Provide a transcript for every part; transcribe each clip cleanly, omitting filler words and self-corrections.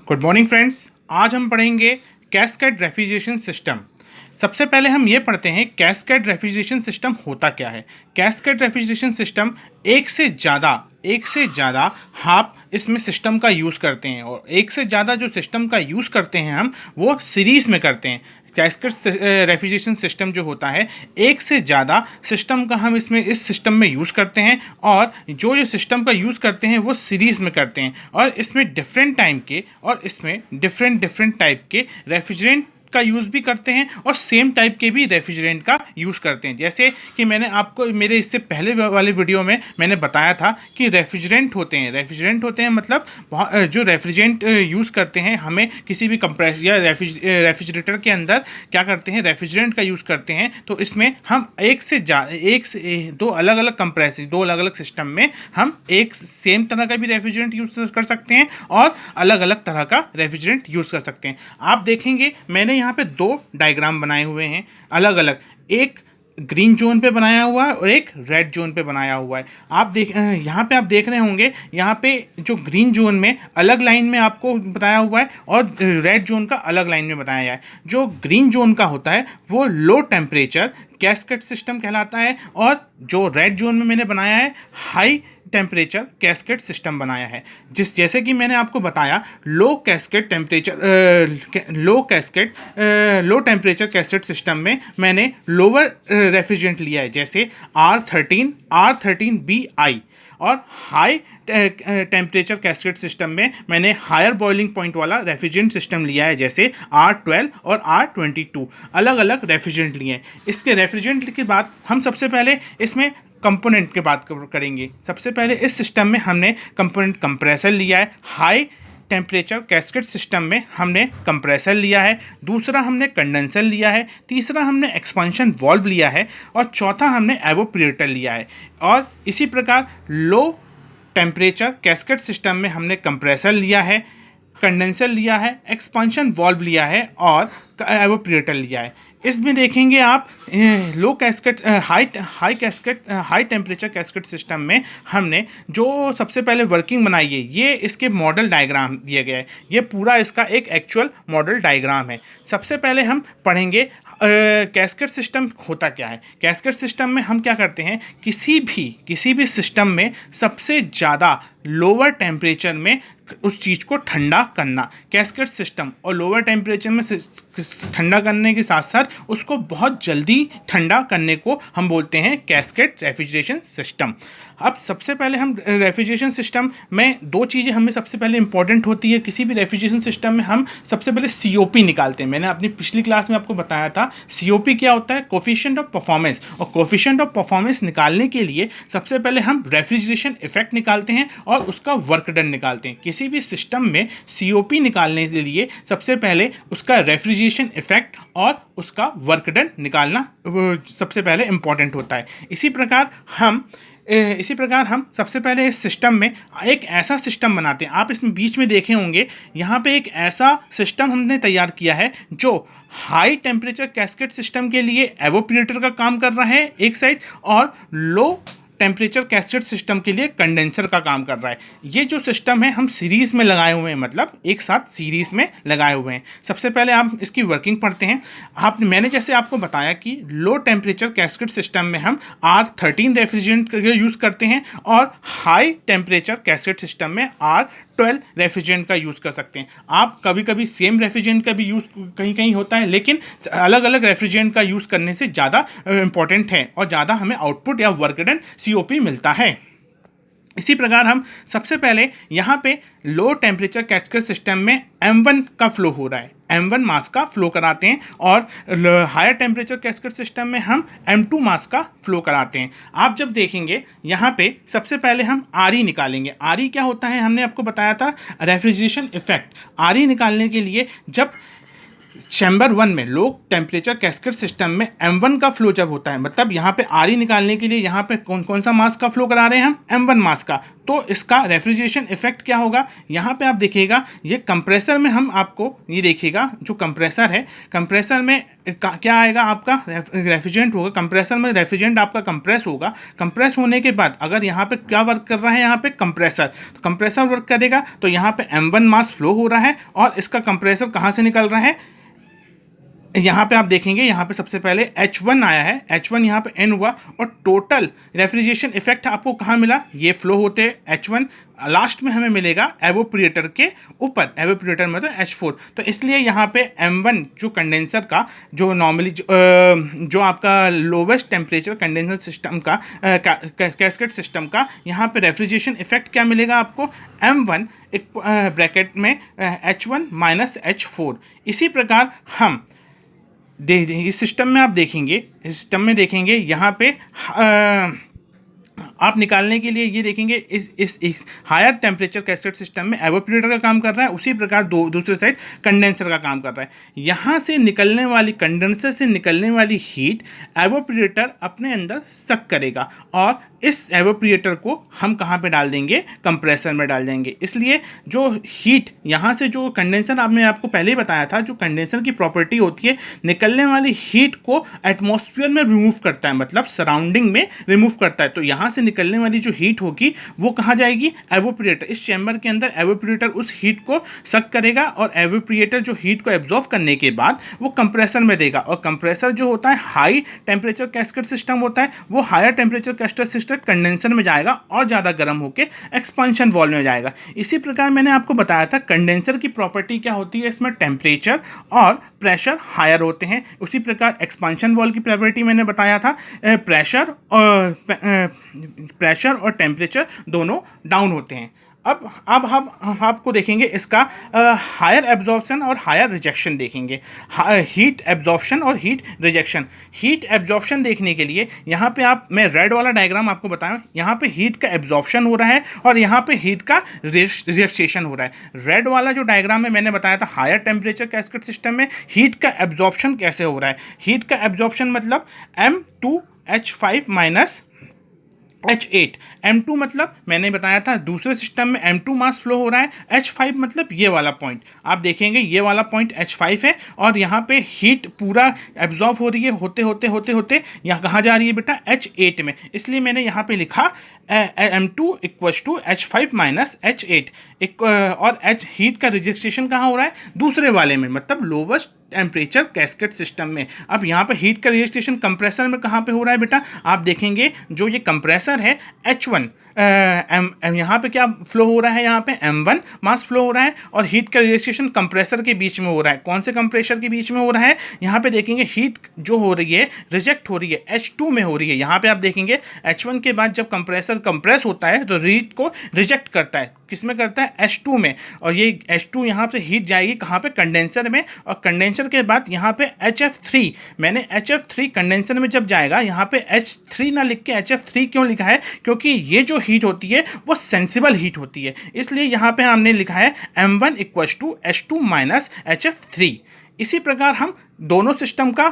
Good morning friends. आज हम पढ़ेंगे कैस्केड रेफ्रिजरेशन सिस्टम। सबसे पहले हम ये पढ़ते हैं कैस्केड रेफ्रिजरेशन सिस्टम होता क्या है। कैस्केड रेफ्रिजरेशन सिस्टम एक से ज़्यादा आप इसमें सिस्टम का यूज़ करते हैं और एक से ज़्यादा जो सिस्टम का यूज़ करते हैं हम वो सीरीज़ में करते हैं। कैस्केड रेफ्रिजरेशन सिस्टम जो होता है एक से ज़्यादा सिस्टम का हम इसमें इस सिस्टम में यूज़ करते हैं और जो सिस्टम का यूज़ करते हैं वो सीरीज़ में करते हैं और इसमें डिफरेंट टाइप के रेफ्रिजरेंट का यूज़ भी करते हैं और सेम टाइप के भी रेफ्रिजरेंट का यूज़ करते हैं। जैसे कि मैंने आपको मेरे इससे पहले वाले वीडियो में मैंने बताया था कि रेफ्रिजरेंट होते हैं मतलब जो रेफ्रिजरेंट यूज़ करते हैं, हमें किसी भी कंप्रेस या रेफ्रिजरेटर के अंदर क्या करते हैं, रेफ्रिजरेंट का यूज़ करते हैं। तो इसमें हम दो अलग अलग सिस्टम में हम एक सेम तरह का भी रेफ्रिजरेंट यूज़ कर सकते हैं और अलग अलग तरह का रेफ्रिजरेंट यूज़ कर सकते हैं। आप देखेंगे मैंने यहाँ पे दो डायग्राम बनाए हुए हैं अलग अलग, एक ग्रीन जोन पे बनाया हुआ है और एक रेड जोन पे बनाया हुआ है। यहाँ पे आप देख रहे होंगे, यहाँ पे जो ग्रीन जोन में अलग लाइन में आपको बताया हुआ है और रेड जोन का अलग लाइन में बताया है। जो ग्रीन जोन का होता है वो लो टेम्परेचर कैस्केड सिस्टम कहलाता है और जो रेड जोन में मैंने बनाया है हाई टेम्परेचर कैस्केड सिस्टम बनाया है। जैसे कि मैंने आपको बताया लो टेम्परेचर कैस्केड सिस्टम में मैंने लोअर रेफ्रिजरेंट लिया है, जैसे R13BI और हाई टेम्परेचर कैस्केड सिस्टम में मैंने हायर बॉइलिंग पॉइंट वाला रेफ्रिजरेंट सिस्टम लिया है, जैसे R12 और R22 अलग अलग रेफ्रिजरेंट लिए हैं। इसके रेफ्रिजरेंट के बाद हम सबसे पहले इसमें कंपोनेंट की बात करेंगे। सबसे पहले इस सिस्टम में हमने कंपोनेंट कंप्रेसर लिया है। हाई टेम्परेचर कैस्केड सिस्टम में हमने कंप्रेसर लिया है, दूसरा हमने कंडेंसर लिया है, तीसरा हमने एक्सपांशन वाल्व लिया है और चौथा हमने एवोपरेटर लिया है। और इसी प्रकार लो टेम्परेचर कैस्केड सिस्टम में हमने कंप्रेसर लिया है, कंडेंसर लिया है, एक्सपांशन वाल्व लिया है और एवोपरेटर लिया है। इसमें देखेंगे आप हाई टेम्परेचर कैस्केड सिस्टम में हमने जो सबसे पहले वर्किंग बनाई है, ये इसके मॉडल डायग्राम दिया गया है। ये पूरा इसका एक एक्चुअल मॉडल डायग्राम है। सबसे पहले हम पढ़ेंगे कैस्केड सिस्टम होता क्या है। कैस्केड सिस्टम में हम क्या करते हैं, किसी भी सिस्टम में सबसे ज़्यादा लोअर टेम्परेचर में उस चीज़ को ठंडा करना। कैस्केड सिस्टम और लोअर टेम्परेचर में ठंडा करने के साथ साथ उसको बहुत जल्दी ठंडा करने को हम बोलते हैं कैस्केड रेफ्रिजरेशन सिस्टम। अब सबसे पहले हम रेफ्रिजरेशन सिस्टम में दो चीज़ें हमें सबसे पहले इंपॉर्टेंट होती है। किसी भी रेफ्रिजरेशन सिस्टम में हम सबसे पहले COP निकालते हैं। मैंने अपनी पिछली क्लास में आपको बताया था COP क्या होता है, कोफिशिएंट ऑफ परफॉर्मेंस। और कोफिशिएंट ऑफ परफॉर्मेंस निकालने के लिए सबसे पहले हम रेफ्रिजरेशन इफेक्ट निकालते हैं और उसका वर्क डन निकालते हैं। किसी भी सिस्टम में COP निकालने के लिए सबसे पहले उसका रेफ्रिजरेशन इफेक्ट और उसका वर्क डन निकालना सबसे पहले इंपॉर्टेंट होता है। इसी प्रकार हम सबसे पहले इस सिस्टम में एक ऐसा सिस्टम बनाते हैं। आप इसमें बीच में देखे होंगे, यहाँ पे एक ऐसा सिस्टम हमने तैयार किया है जो हाई टेम्परेचर कैस्केड सिस्टम के लिए एवोपरेटर का काम कर रहा है एक साइड, और लो टेम्परेचर कैस्केड सिस्टम के लिए कंडेंसर का काम कर रहा है। ये जो सिस्टम है हम सीरीज़ में लगाए हुए हैं, मतलब एक साथ सीरीज़ में लगाए हुए हैं। सबसे पहले आप इसकी वर्किंग पढ़ते हैं। मैंने जैसे आपको बताया कि लो टेम्परेचर कैस्केड सिस्टम में हम R13 रेफ्रिजरेंट यूज़ करते हैं और हाई टेम्परेचर कैस्केड सिस्टम में R12 रेफ्रिजरेंट का यूज़ कर सकते हैं। आप कभी कभी सेम रेफ्रिजरेंट का भी यूज़ कहीं होता है, लेकिन अलग अलग रेफ्रिजरेंट का यूज़ करने से ज़्यादा इंपॉर्टेंट है और ज़्यादा हमें आउटपुट या वर्क डन COP मिलता है। इसी प्रकार हम सबसे पहले यहाँ पे लो टेम्परेचर कैस्केड सिस्टम में M1 का फ्लो हो रहा है, M1 मास का फ्लो कराते हैं और हायर टेम्परेचर कैस्केड सिस्टम में हम M2 मास का फ्लो कराते हैं। आप जब देखेंगे यहाँ पे सबसे पहले हम RE निकालेंगे। RE क्या होता है, हमने आपको बताया था रेफ्रिजरेशन इफेक्ट। RE निकालने के लिए जब चैम्बर 1 में लो टेम्परेचर कैस्केड सिस्टम में M1 का फ्लो जब होता है, मतलब यहाँ पे RE निकालने के लिए यहाँ पे कौन सा मास का फ्लो करा रहे हैं हम, M1 मास का। तो इसका रेफ्रिजरेशन इफेक्ट क्या होगा, यहाँ पे आप देखिएगा ये कंप्रेसर में हम आपको ये देखिएगा जो कंप्रेसर है, कंप्रेसर में क्या आएगा आपका रेफ्रिजरेंट होगा, कंप्रेसर में रेफ्रिजरेंट आपका कंप्रेस होगा। कंप्रेस होने के बाद अगर यहाँ पे क्या वर्क कर रहा है, यहाँ पे कंप्रेसर, तो कंप्रेसर वर्क करेगा तो यहाँ पे m1 मास फ्लो हो रहा है और इसका कंप्रेसर कहाँ से निकल रहा है, यहाँ पे आप देखेंगे यहाँ पे सबसे पहले H1 आया है, H1 यहाँ पे N हुआ और टोटल रेफ्रिजरेशन इफेक्ट आपको कहाँ मिला, ये फ्लो होते H1, लास्ट में हमें मिलेगा एवोपरेटर के ऊपर, एवोपरेटर मतलब H4। तो इसलिए यहाँ पे M1 जो कंडेंसर का जो नॉर्मली जो आपका लोवेस्ट टेम्परेचर कंडेंसर सिस्टम का कैस्केड सिस्टम का, यहाँ पे रेफ्रिजरेशन इफेक्ट क्या मिलेगा आपको, M1 एक ब्रैकेट में H1 माइनस H4। इसी प्रकार हम इस सिस्टम में आप देखेंगे, इस सिस्टम में देखेंगे यहाँ पे आप निकालने के लिए ये देखेंगे इस हायर टेम्परेचर कैस्केड सिस्टम में एवोपरेटर का काम कर रहा है, उसी प्रकार दूसरे साइड कंडेंसर का काम कर रहा है। यहाँ से निकलने वाली, कंडेंसर से निकलने वाली हीट एवोपरेटर अपने अंदर सक करेगा और इस एवोपरेटर को हम कहाँ पे डाल देंगे, कंप्रेसर में डाल देंगे। इसलिए जो हीट यहाँ से जो कंडेंसर आपने आपको पहले ही बताया था, जो कंडेंसर की प्रॉपर्टी होती है निकलने वाली हीट को एटमॉस्फेयर में रिमूव करता है, मतलब सराउंडिंग में रिमूव करता है। तो यहाँ से निकलने वाली जो हीट होगी वो कहाँ जाएगी, एवोपरेटर। इस चैम्बर के अंदर एवोपरेटर उस हीट को सक करेगा और एवोपरेटर जो हीट को एब्जॉर्व करने के बाद वो कंप्रेसर में देगा। और कंप्रेसर जो होता है हाई टेम्परेचर कैस्केड सिस्टम होता है, वो higher temperature cascade system condenser में जाएगा और ज़्यादा गर्म होकर एक्सपांशन वॉल्व में जाएगा। इसी प्रकार मैंने आपको बताया था कंडेंसर की प्रॉपर्टी क्या होती है, इसमें टेम्परेचर और प्रेशर हायर होते हैं। उसी प्रकार एक्सपांशन वॉल्व की प्रॉपर्टी मैंने बताया था, प्रेशर और टेम्परेचर दोनों डाउन होते हैं। अब हम आपको देखेंगे इसका हायर एब्जॉर्प्शन और हायर रिजेक्शन देखेंगे, हीट एब्जॉर्प्शन और हीट रिजेक्शन। हीट एब्जॉर्प्शन देखने के लिए यहाँ पे मैं रेड वाला डायग्राम आपको बताऊँ, यहाँ पे हीट का एब्जॉर्प्शन हो रहा है और यहाँ पे हीट का रिजेक्शन हो रहा है। रेड वाला जो डायग्राम है मैंने बताया था हायर टेम्परेचर कैस्केड सिस्टम में हीट का एब्जॉर्प्शन कैसे हो रहा है। हीट का एब्जॉर्प्शन मतलब M2H5 माइनस H8। M2 मतलब मैंने बताया था दूसरे सिस्टम में M2 मास फ्लो हो रहा है, H5 मतलब ये वाला पॉइंट आप देखेंगे, ये वाला पॉइंट H5 है और यहाँ पे हीट पूरा एब्जॉर्ब हो रही है, होते होते होते होते यहाँ कहाँ जा रही है बेटा, H8 में। इसलिए मैंने यहाँ पे लिखा M2 equal to H5 minus H8। और हीट का रिजेक्शन कहाँ हो रहा है, दूसरे वाले में, मतलब लोवेस्ट टेम्परेचर कैस्केड सिस्टम में। अब यहाँ पे हीट का रजिस्ट्रेशन कंप्रेसर में कहाँ पे हो रहा है बेटा, आप देखेंगे जो ये कंप्रेसर है H1 यहाँ पे क्या फ्लो हो रहा है, यहाँ पे M1 मास फ्लो हो रहा है और हीट का रजिस्ट्रेशन कंप्रेसर के बीच में हो रहा है। कौन से कंप्रेसर के बीच में हो रहा है, यहाँ पे देखेंगे हीट जो हो रही है रिजेक्ट हो रही है, H2 में हो रही है। यहाँ पे आप देखेंगे H1 के बाद जब कंप्रेसर कंप्रेस होता है तो हीट को रिजेक्ट करता है, किस में करता है, H2 में। और ये H2 यहाँ पे हीट जाएगी कहाँ पे, कंडेंसर में, और कंडेंसर के बाद यहाँ पे HF3, मैंने HF3 कंडेंसर में जब जाएगा, यहाँ पे H3 ना लिख के HF3 क्यों लिखा है, क्योंकि ये जो हीट होती है वो सेंसिबल हीट होती है, इसलिए यहाँ पे हमने लिखा है M1 equal to H2 minus HF3। इसी प्रकार हम दोनों सिस्टम का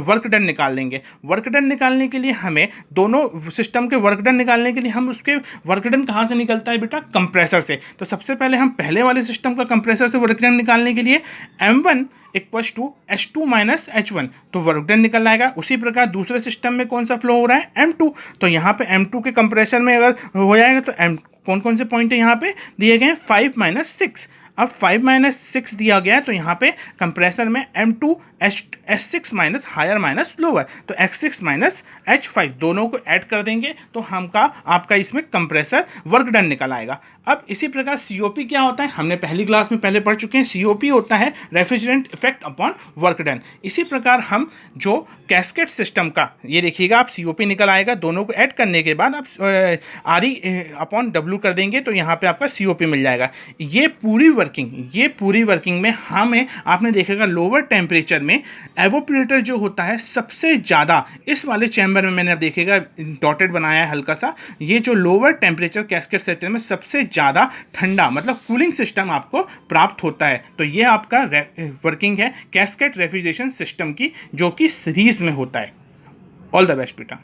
वर्क डन निकाल लेंगे। वर्क डन निकालने के लिए हमें दोनों सिस्टम के वर्क डन निकालने के लिए हम उसके वर्क डन कहाँ से निकलता है बेटा, कंप्रेसर से। तो सबसे पहले हम पहले वाले सिस्टम का कंप्रेसर से वर्क डन निकालने के लिए M1 equal to H2 minus H1 तो वर्क डन निकल आएगा। उसी प्रकार दूसरे सिस्टम में कौन सा फ्लो हो रहा है, M2, तो यहाँ पे M2 के कंप्रेसर में अगर हो जाएगा तो कौन कौन से पॉइंट है यहाँ पे दिए गए हैं, 5 माइनस 6। अब 5 माइनस 6 दिया गया है तो यहाँ पे कंप्रेसर में M2 H6 minus higher minus lower, तो H6 माइनस H5 दोनों को ऐड कर देंगे तो आपका इसमें कंप्रेसर वर्क डन निकल आएगा। अब इसी प्रकार COP क्या होता है, हमने पहली क्लास में पहले पढ़ चुके हैं। COP होता है refrigerant effect upon work done. इसी प्रकार हम जो कैस्केड सिस्टम का, ये देखिएगा आप COP निकल आएगा, दोनों को ऐड करने के बाद आप RE अपॉन W कर देंगे तो यहाँ पे आपका COP मिल जाएगा। ये पूरी वर्किंग में हमें आपने देखेगा लोअर टेम्परेचर में एवोपरेटर जो होता है सबसे ज़्यादा, इस वाले चैम्बर में मैंने अब देखेगा डॉटेड बनाया है हल्का सा, ये जो लोअर टेम्परेचर कैस्केड सिस्टम में सबसे ज़्यादा ठंडा मतलब कूलिंग सिस्टम आपको प्राप्त होता है। तो ये आपका वर्किंग है कैस्केड रेफ्रिजरेशन सिस्टम की, जो कि सीरीज में होता है। ऑल द बेस्ट बेटा।